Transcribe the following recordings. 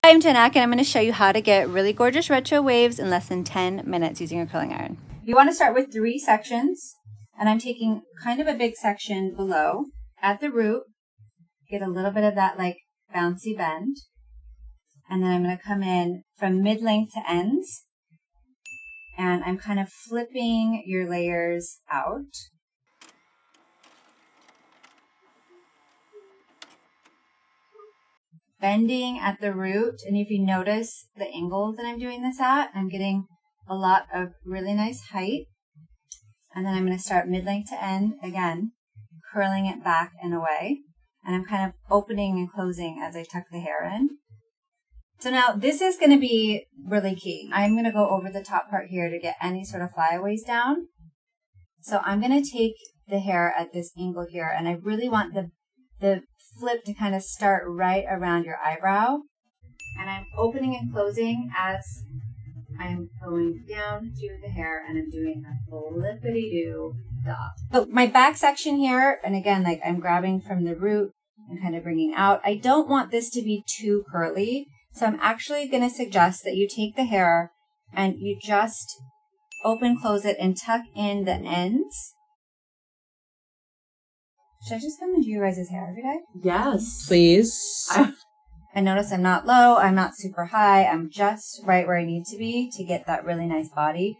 Hi, I'm Atkin, and I'm going to show you how to get really gorgeous retro waves in less than 10 minutes using your curling iron. You want to start with 3 sections, and I'm taking kind of a big section below at the root, get a little bit of that like bouncy bend, and then I'm going to come in from mid-length to ends, and I'm kind of flipping your layers out. Bending at the root, and if you notice the angle that I'm doing this at, I'm getting a lot of really nice height. And then I'm going to start mid-length to end, again, curling it back and away. And I'm kind of opening and closing as I tuck the hair in. So now this is going to be really key. I'm going to go over the top part here to get any sort of flyaways down. So I'm going to take the hair at this angle here, and I really want the flip to kind of start right around your eyebrow. And I'm opening and closing as I'm going down through the hair, and I'm doing a flippity-doo dot. So my back section here, and again, like I'm grabbing from the root and kind of bringing out. I don't want this to be too curly, so I'm actually going to suggest that you take the hair and you just open, close it, and tuck in the ends. Should I just come and do your guys' hair every day? Yes. Please. I notice I'm not low, I'm not super high, I'm just right where I need to be to get that really nice body.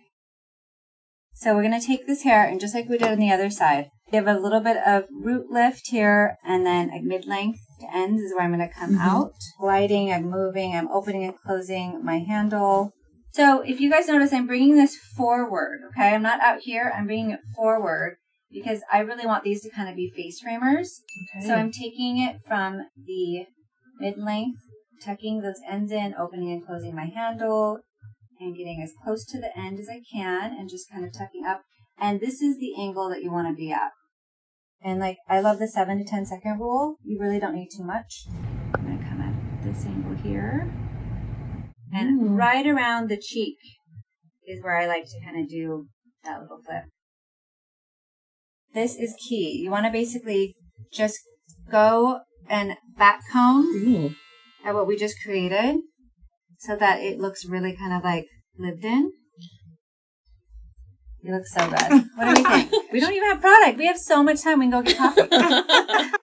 So we're going to take this hair, and just like we did on the other side, give a little bit of root lift here, and then a mid-length to ends is where I'm going to come out. Gliding, I'm moving, I'm opening and closing my handle. So if you guys notice, I'm bringing this forward, okay? I'm not out here, I'm bringing it forward, because I really want these to kind of be face framers. Okay. So I'm taking it from the mid-length, tucking those ends in, opening and closing my handle, and getting as close to the end as I can, and just kind of tucking up. And this is the angle that you want to be at. And like, I love the 7 to 10 second rule. You really don't need too much. I'm going to come at this angle here. And right around the cheek is where I like to kind of do that little flip. This is key. You want to basically just go and back comb at what we just created so that it looks really kind of like lived in. You look so good. What do we think? We don't even have product. We have so much time. We can go get coffee.